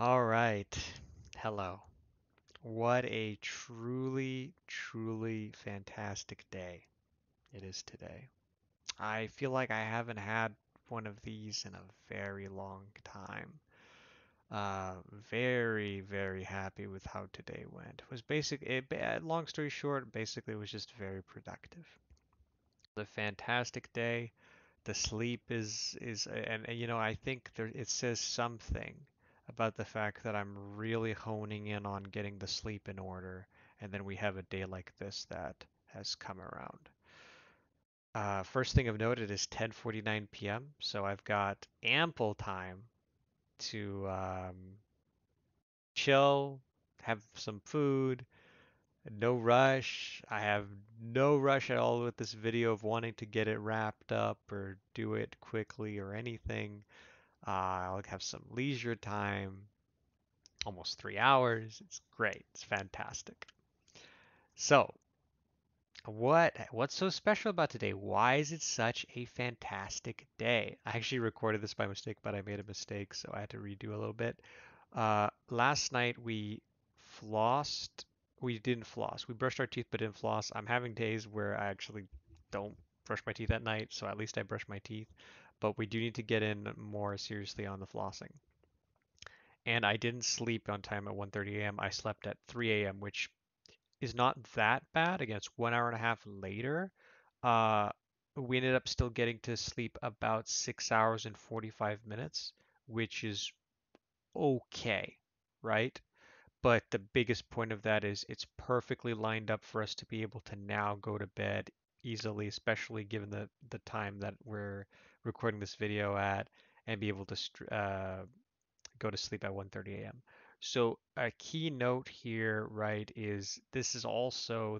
All right. Hello. What a truly, truly fantastic day it is today. I feel like I haven't had one of these in a very long time. Uh, Very, very happy with how today went. It was long story short, basically it was just very productive. It was a fantastic day. The sleep and I think it says something about the fact that I'm really honing in on getting the sleep in order, and then we have a day like this that has come around. First thing I've noted is 10:49 p.m., so I've got ample time to chill, have some food, no rush. I have no rush at all with this video of wanting to get it wrapped up or do it quickly or anything. I'll have some leisure time, almost 3 hours. It's great. It's fantastic. So, what's so special about today? Why is it such a fantastic day? I actually recorded this by mistake, but I made a mistake, so I had to redo a little bit. Last night we flossed. We didn't floss. We brushed our teeth but didn't floss. I'm having days where I actually don't brush my teeth at night, so at least I brush my teeth. But we do need to get in more seriously on the flossing. And I didn't sleep on time at 1:30 a.m. I slept at 3 a.m., which is not that bad. Again, it's 1 hour and a half later. Uh, we ended up still getting to sleep about 6 hours and 45 minutes, which is okay, right? But the biggest point of that is it's perfectly lined up for us to be able to now go to bed easily, especially given the time that we're recording this video at, and be able to go to sleep at 1:30 a.m. So a key note here, right, is this is also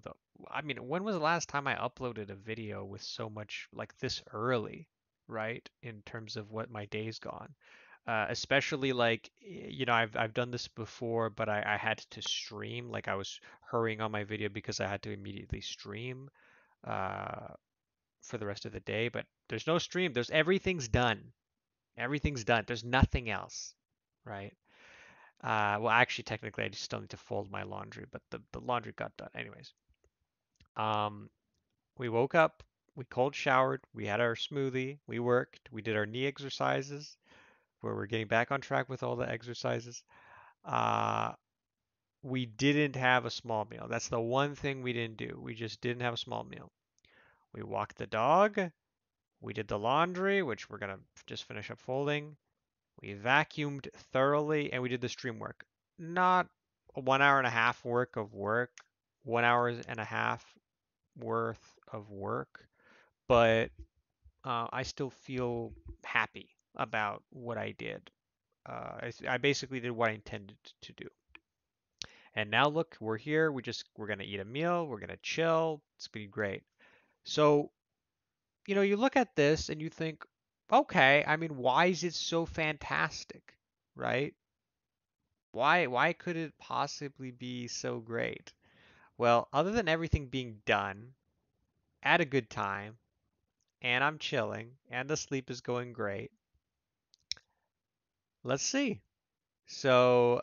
I mean, when was the last time I uploaded a video with so much like this early, right, in terms of what my day's gone? Especially like, I've done this before, but I had to stream, like I was hurrying on my video because I had to immediately stream uh, for the rest of the day, but there's no stream. Everything's done. Everything's done. There's nothing else, right? Well, actually, technically, I just still need to fold my laundry, but the laundry got done. Anyways, um, we woke up, we cold showered, we had our smoothie, we worked, we did our knee exercises, where we're getting back on track with all the exercises. Uh, we didn't have a small meal. That's the one thing we didn't do. We just didn't have a small meal. We walked the dog, we did the laundry, which we're gonna just finish up folding. We vacuumed thoroughly and we did the stream work. Not a 1 hour and a half work, 1 hour and a half worth of work, but I still feel happy about what I did. I basically did what I intended to do. And now look, we're here. We're gonna eat a meal. We're gonna chill. It's gonna be great. So, you look at this and you think, okay, I mean, why is it so fantastic, right? Why could it possibly be so great? Well, other than everything being done at a good time, and I'm chilling, and the sleep is going great, let's see. So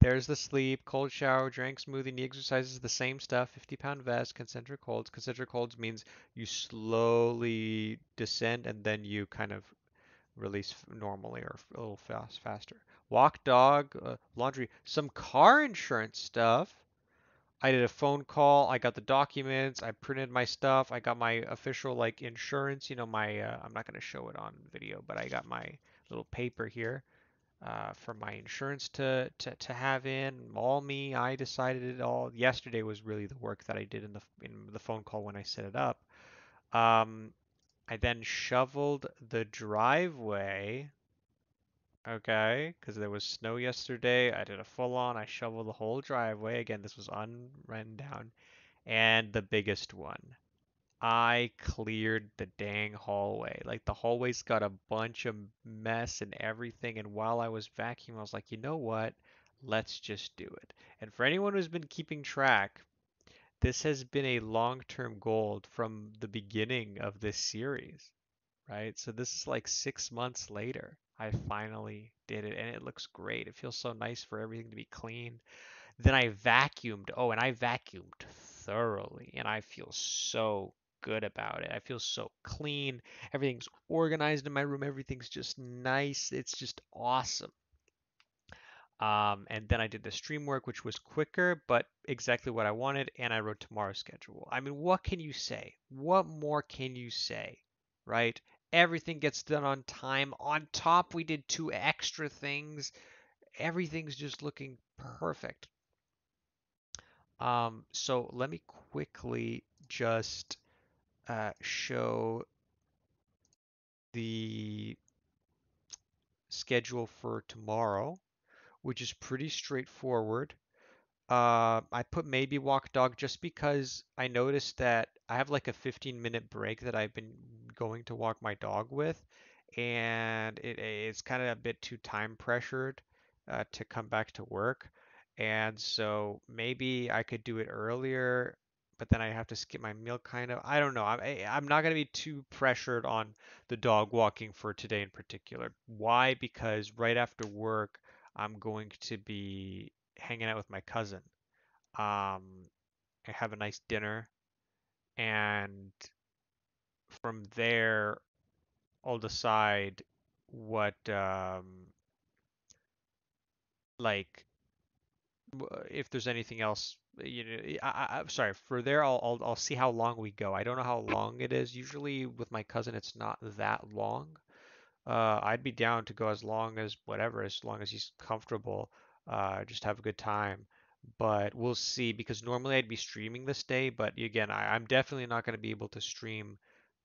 there's the sleep, cold shower, drank smoothie, knee exercises, the same stuff, 50-pound vest, concentric holds. Concentric holds means you slowly descend and then you kind of release normally or a little faster. Walk, dog, laundry, some car insurance stuff. I did a phone call. I got the documents. I printed my stuff. I got my official like insurance. My I'm not gonna show it on video, but I got my little paper here for my insurance to have in. All me. I decided it all. Yesterday was really the work that I did in the phone call when I set it up. Um, I then shoveled the driveway. Okay, because there was snow yesterday. I did a full on. I shoveled the whole driveway. Again, this was unrun down. And the biggest one, I cleared the dang hallway. Like the hallway's got a bunch of mess and everything. And while I was vacuuming, I was like, you know what? Let's just do it. And for anyone who's been keeping track, this has been a long-term goal from the beginning of this series, right? So this is like 6 months later. I finally did it and it looks great. It feels so nice for everything to be clean. Then I vacuumed. Oh, and I vacuumed thoroughly and I feel so good about it. I feel so clean. Everything's organized in my room. Everything's just nice. It's just awesome. And then I did the stream work, which was quicker, but exactly what I wanted, and I wrote tomorrow's schedule. I mean, what can you say? What more can you say, right? Everything gets done on time. On top, we did two extra things. Everything's just looking perfect. So let me quickly just show the schedule for tomorrow, which is pretty straightforward. I put maybe walk dog just because I noticed that I have like a 15-minute break that I've been going to walk my dog with, and it's kind of a bit too time pressured to come back to work. And so maybe I could do it earlier, but then I have to skip my meal kind of. I don't know. I'm not going to be too pressured on the dog walking for today in particular. Why? Because right after work, I'm going to be hanging out with my cousin. I have a nice dinner, and from there, I'll decide what like if there's anything else. You know, I'm sorry. For there, I'll see how long we go. I don't know how long it is. Usually with my cousin, it's not that long. I'd be down to go as long as whatever, as long as he's comfortable. Just have a good time. But we'll see because normally I'd be streaming this day, but again, I'm definitely not going to be able to stream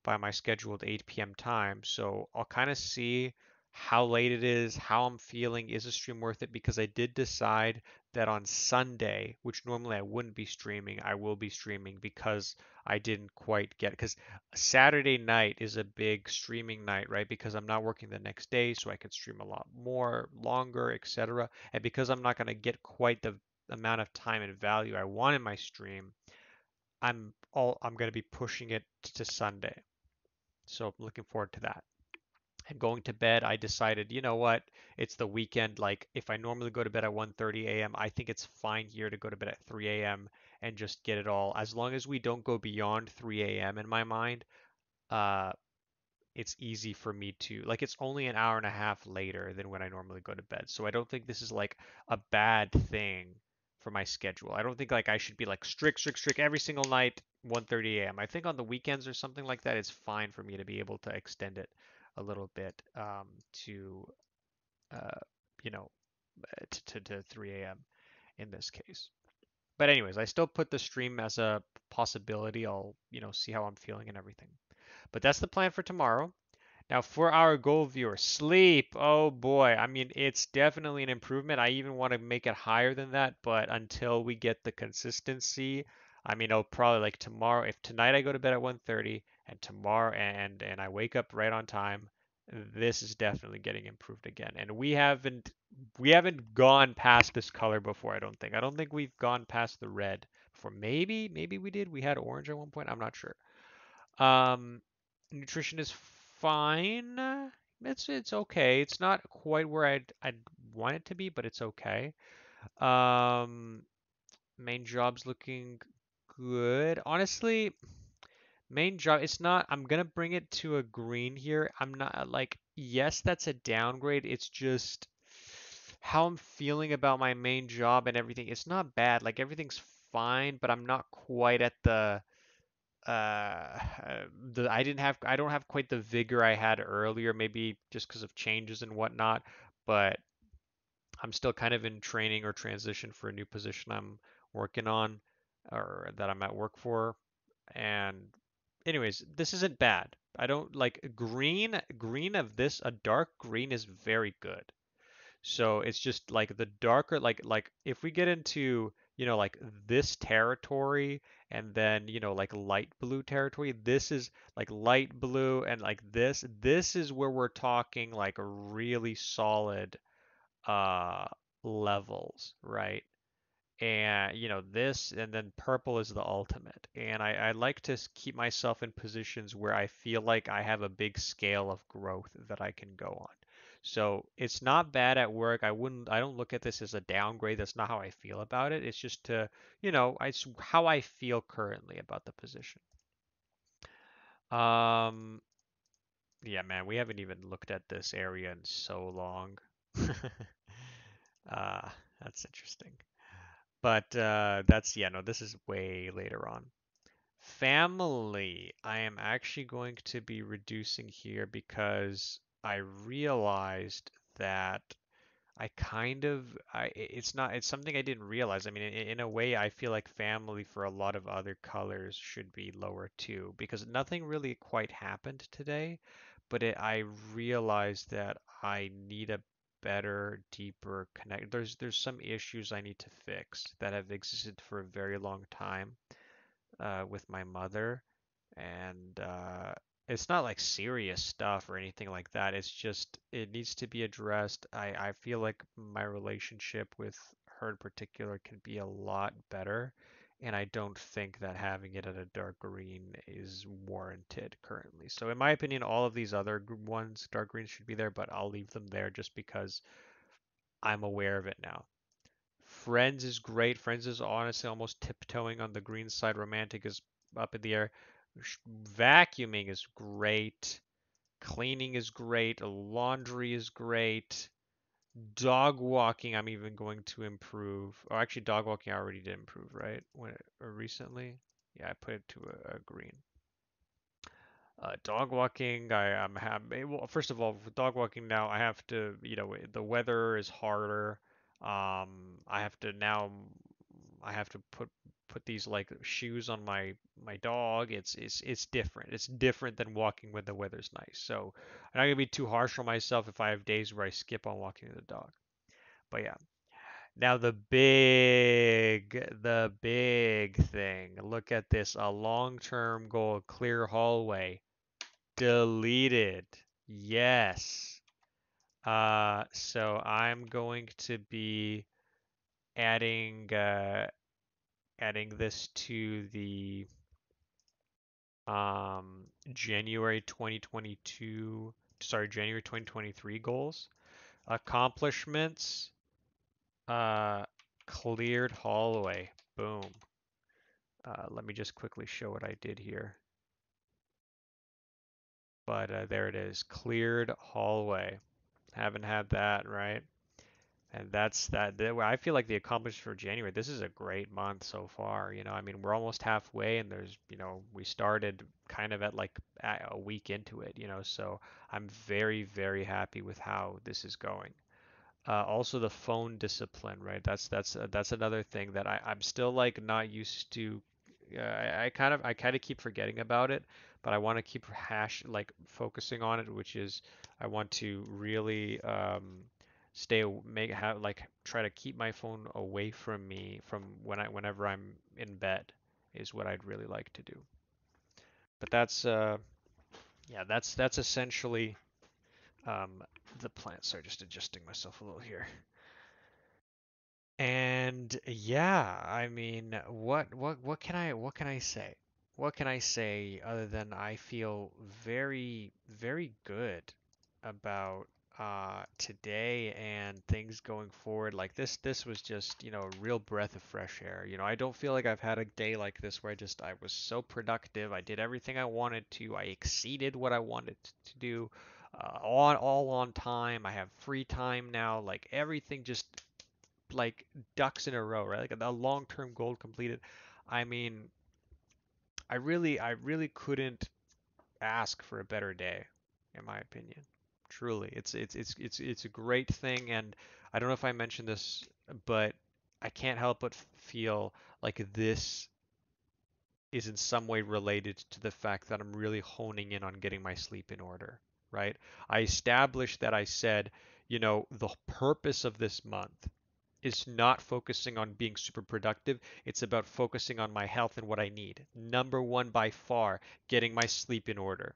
by my scheduled 8 p.m. time. So I'll kind of see how late it is, how I'm feeling. Is a stream worth it? Because I did decide that on Sunday, which normally I wouldn't be streaming, I will be streaming because I didn't quite get, because Saturday night is a big streaming night, right? Because I'm not working the next day, so I can stream a lot more, longer, etc. And because I'm not going to get quite the amount of time and value I want in my stream, I'm going to be pushing it to Sunday. So I'm looking forward to that. And going to bed, I decided, you know what? It's the weekend. Like if I normally go to bed at 1:30 a.m., I think it's fine here to go to bed at 3 a.m. and just get it all. As long as we don't go beyond 3 a.m. in my mind, uh, it's easy for me to like it's only an hour and a half later than when I normally go to bed. So I don't think this is like a bad thing for my schedule. I don't think like I should be like strict every single night 1:30 a.m. I think on the weekends or something like that it's fine for me to be able to extend it a little bit to uh, you know to 3 a.m. in this case. But anyways, I still put the stream as a possibility. I'll, see how I'm feeling and everything. But that's the plan for tomorrow. Now, for our goal viewer, sleep. Oh boy. I mean, it's definitely an improvement. I even want to make it higher than that, but until we get the consistency, I mean, I'll probably like tomorrow, if tonight I go to bed at 1:30 and tomorrow and I wake up right on time, this is definitely getting improved again. And we haven't gone past this color before, I don't think. I don't think we've gone past the red before. Maybe we did. We had orange at one point. I'm not sure. Um, Nutrition is fine. It's okay. It's not quite where I'd want it to be, but it's okay. Um, Main job's looking good. Honestly, main job, it's not, I'm gonna bring it to a green here. I'm not like, yes, that's a downgrade. It's just how I'm feeling about my main job and everything. It's not bad. Like everything's fine, but I'm not quite at uh I don't have quite the vigor I had earlier, maybe just because of changes and whatnot, but I'm still kind of in training or transition for a new position I'm working on or that I'm at work for. And anyways, this isn't bad. I don't like green of this, a dark green is very good. So it's just like the darker, like if we get into, like this territory and then, like light blue territory, this is like light blue and like this is where we're talking like really solid uh levels, right? And this and then purple is the ultimate. And I like to keep myself in positions where I feel like I have a big scale of growth that I can go on. So it's not bad at work. I don't look at this as a downgrade. That's not how I feel about it. It's just it's how I feel currently about the position. Um, yeah, man, we haven't even looked at this area in so long. Uh, that's interesting. But yeah, no, this is way later on. Family, I am actually going to be reducing here because I realized that it's not, it's something I didn't realize. I mean, in a way, I feel like family for a lot of other colors should be lower too, because nothing really quite happened today, but I realized that I need a better, deeper connect. There's some issues I need to fix that have existed for a very long time with my mother, and it's not like serious stuff or anything like that. It's just it needs to be addressed. I feel like my relationship with her in particular can be a lot better, and I don't think that having it at a dark green is warranted currently. So in my opinion, all of these other ones, dark greens should be there, but I'll leave them there just because I'm aware of it now. Friends is great. Friends is honestly almost tiptoeing on the green side. Romantic is up in the air. Vacuuming is great. Cleaning is great. Laundry is great. Dog walking, I'm even going to improve. Oh, actually, dog walking I already did improve, right? Or recently? Yeah, I put it to a green. Dog walking, I'm happy. Well, first of all, with dog walking now, I have to, the weather is harder. I have to now, I have to put these like shoes on my dog. It's different. It's different than walking when the weather's nice. So I'm not gonna be too harsh on myself if I have days where I skip on walking the dog. But yeah. Now the big thing. Look at this. A long-term goal, clear hallway. Deleted. Yes. So I'm going to be adding adding this to the January 2022, sorry, January 2023 goals. Accomplishments, uh, cleared hallway. Boom. Let me just quickly show what I did here. But there it is, cleared hallway. Haven't had that, right? And that's that. I feel like the accomplishment for January, this is a great month so far. I mean, we're almost halfway, and we started kind of at like a week into it, so I'm very, very happy with how this is going. Also the phone discipline, right? That's another thing that I'm still like not used to. I kind of keep forgetting about it, but I want to keep like focusing on it, which is I want to really make have like try to keep my phone away from me from whenever I'm in bed is what I'd really like to do. But yeah, that's essentially um, the plan. Sorry, just adjusting myself a little here. And yeah, I mean, what can I say? What can I say other than I feel very, very good about today and things going forward. Like this was just, a real breath of fresh air. I don't feel like I've had a day like this where I was so productive. I did everything I wanted to. I exceeded what I wanted to do. All on time. I have free time now. Like everything just like ducks in a row, right? Like a long-term goal completed. I mean, I really couldn't ask for a better day, in my opinion. Truly, it's a great thing, and I don't know if I mentioned this, but I can't help but feel like this is in some way related to the fact that I'm really honing in on getting my sleep in order, right? I established that I said, the purpose of this month is not focusing on being super productive. It's about focusing on my health and what I need. Number one by far, getting my sleep in order.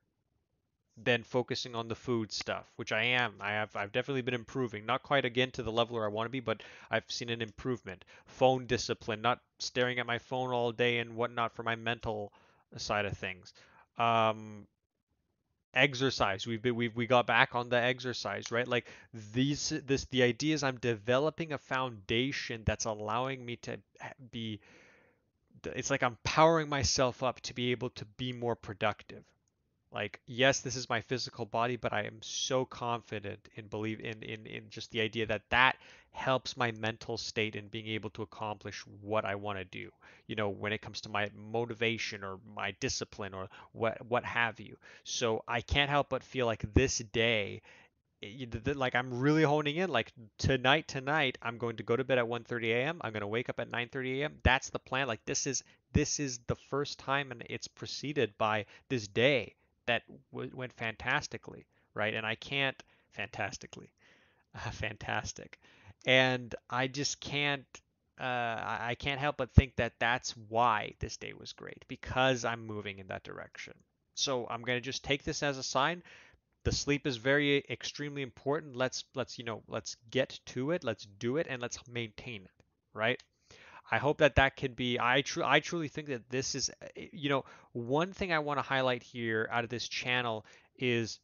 Then focusing on the food stuff, which I am. I've definitely been improving. Not quite again to the level where I want to be, but I've seen an improvement. Phone discipline, not staring at my phone all day and whatnot for my mental side of things. Um, exercise. We got back on the exercise, right? Like the idea is I'm developing a foundation that's allowing me to be, it's like I'm powering myself up to be able to be more productive. Like, yes, this is my physical body, but I am so confident in believe in just the idea that that helps my mental state in being able to accomplish what I want to do. When it comes to my motivation or my discipline or what have you. So I can't help but feel like this day, like I'm really honing in, like tonight I'm going to go to bed at 1:30 a.m. I'm going to wake up at 9:30 a.m. That's the plan. Like this is the first time, and it's preceded by this day that went fantastically, right? And I can't fantastically fantastic. And I just can't I can't help but think that that's why this day was great, because I'm moving in that direction. So I'm going to just take this as a sign. The sleep is very extremely important. Let's get to it. Let's do it, and let's maintain it, right? I hope that that can be. I truly think that this is, one thing I want to highlight here out of this channel is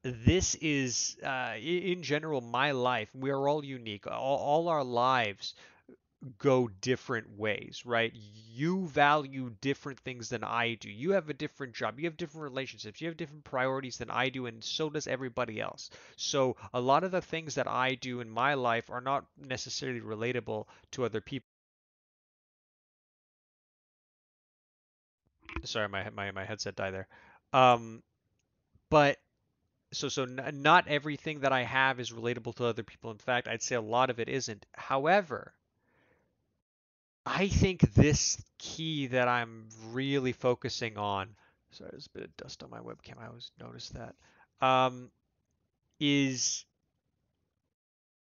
this is, in general, my life. We are all unique. All our lives go different ways, right? You value different things than I do. You have a different job. You have different relationships. You have different priorities than I do, and so does everybody else. So a lot of the things that I do in my life are not necessarily relatable to other people. Sorry, my headset died there. Um, but not everything that I have is relatable to other people. In fact, I'd say a lot of it isn't. However, I think this key that I'm really focusing on, sorry, there's a bit of dust on my webcam. I always notice that. Um, is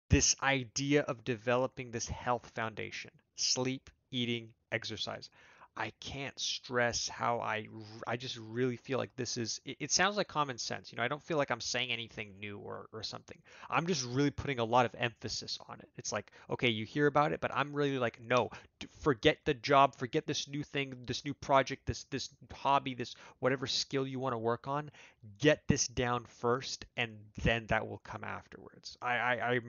this idea of developing this health foundation: sleep, eating, exercise. I can't stress how I just really feel like this is, it sounds like common sense. I don't feel like I'm saying anything new or something. I'm just really putting a lot of emphasis on it. It's like, okay, you hear about it, but I'm really like, no, forget the job, forget this new thing, this new project, this hobby, this whatever skill you want to work on. Get this down first, and then that will come afterwards. I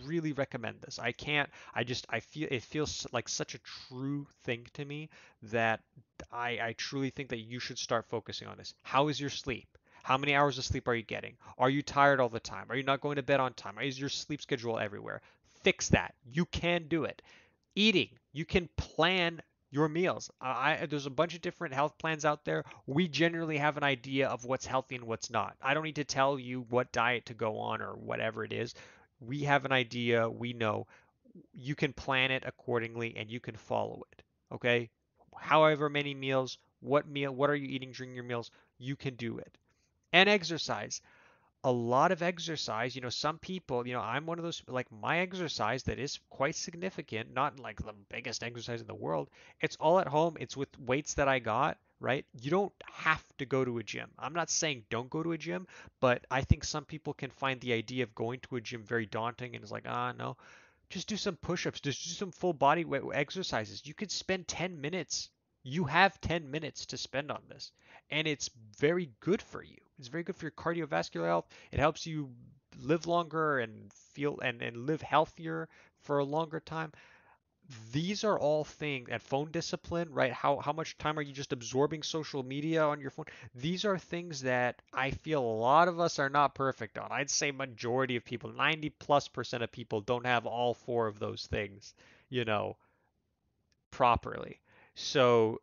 really recommend this. I can't. I feel it feels like such a true thing to me that I truly think that you should start focusing on this. How is your sleep? How many hours of sleep are you getting? Are you tired all the time? Are you not going to bed on time? Is your sleep schedule everywhere? Fix that. You can do it. Eating, you can plan your meals. There's a bunch of different health plans out there. We generally have an idea of what's healthy and what's not. I don't need to tell you what diet to go on or whatever it is. We have an idea. We know. You can plan it accordingly and you can follow it. Okay? However many meals, what are you eating during your meals? You can do it. And exercise, a lot of exercise. Some people, I'm one of those, like my exercise that is quite significant, not like the biggest exercise in the world. It's all at home. It's with weights that I got, right? You don't have to go to a gym. I'm not saying don't go to a gym, but I think some people can find the idea of going to a gym very daunting, and it's like, no, just do some push-ups, just do some full body exercises. You could spend 10 minutes. You have 10 minutes to spend on this, and it's very good for you. It's very good for your cardiovascular health. It helps you live longer and feel and live healthier for a longer time. These are all things, and phone discipline, right? How much time are you just absorbing social media on your phone? These are things that I feel a lot of us are not perfect on. I'd say majority of people, 90+% of people don't have all four of those things, you know, properly. So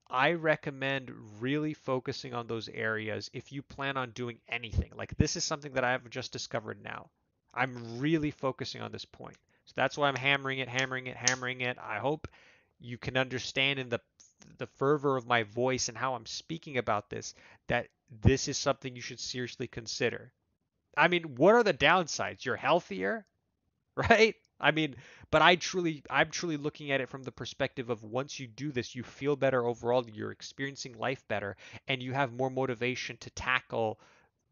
I recommend really focusing on those areas if you plan on doing anything. Like this is something that I have just discovered now. I'm really focusing on this point. So that's why I'm hammering it, hammering it, hammering it. I hope you can understand in the fervor of my voice and how I'm speaking about this that this is something you should seriously consider. I mean, what are the downsides? You're healthier, right? I mean, but I'm truly looking at it from the perspective of once you do this, you feel better overall, you're experiencing life better, and you have more motivation to tackle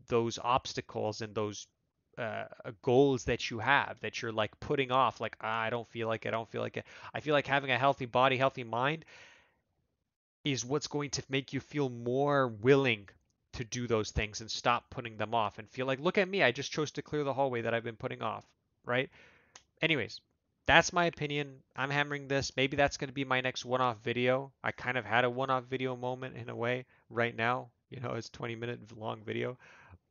those obstacles and those goals that you have that you're like putting off, like, I don't feel like it, I don't feel like it. I feel like having a healthy body, healthy mind is what's going to make you feel more willing to do those things and stop putting them off and feel like, look at me, I just chose to clear the hallway that I've been putting off, right? Anyways, that's my opinion. I'm hammering this. Maybe that's going to be my next one-off video. I kind of had a one-off video moment in a way right now. You know, it's 20-minute long video.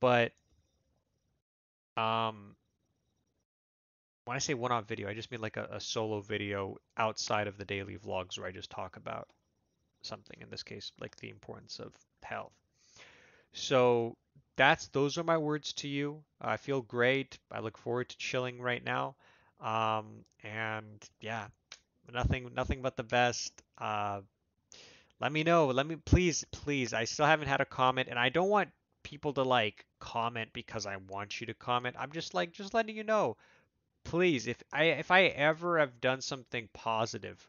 But um, when I say one-off video, I just mean like a solo video outside of the daily vlogs where I just talk about something. In this case, like the importance of health. So those are my words to you. I feel great. I look forward to chilling right now. And yeah, nothing but the best. Let me know. Let me please. I still haven't had a comment, and I don't want people to like comment because I want you to comment. I'm just letting you know. Please, if I ever have done something positive,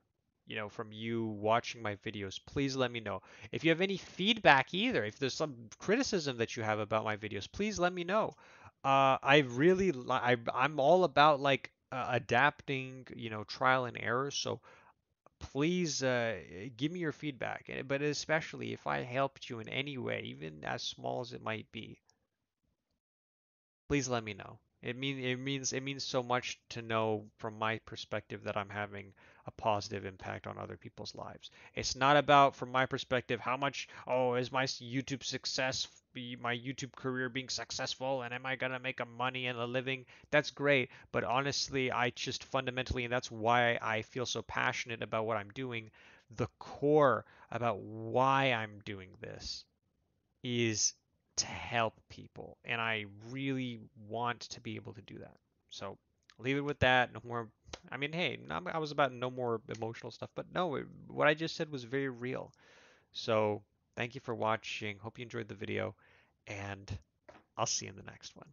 from you watching my videos, please let me know. If you have any feedback either, if there's some criticism that you have about my videos, please let me know. I'm all about like adapting, trial and error. So please give me your feedback. But especially if I helped you in any way, even as small as it might be, please let me know. It means so much to know from my perspective that I'm having a positive impact on other people's lives. It's not about, from my perspective, how much, oh, is my YouTube success, my YouTube career being successful, and am I gonna make a money and a living? That's great, but honestly, I just fundamentally, and that's why I feel so passionate about what I'm doing, the core about why I'm doing this is to help people, and I really want to be able to do that. So leave it with that. No more. I mean, hey, I was about no more emotional stuff, but no, what I just said was very real. So thank you for watching. Hope you enjoyed the video, and I'll see you in the next one.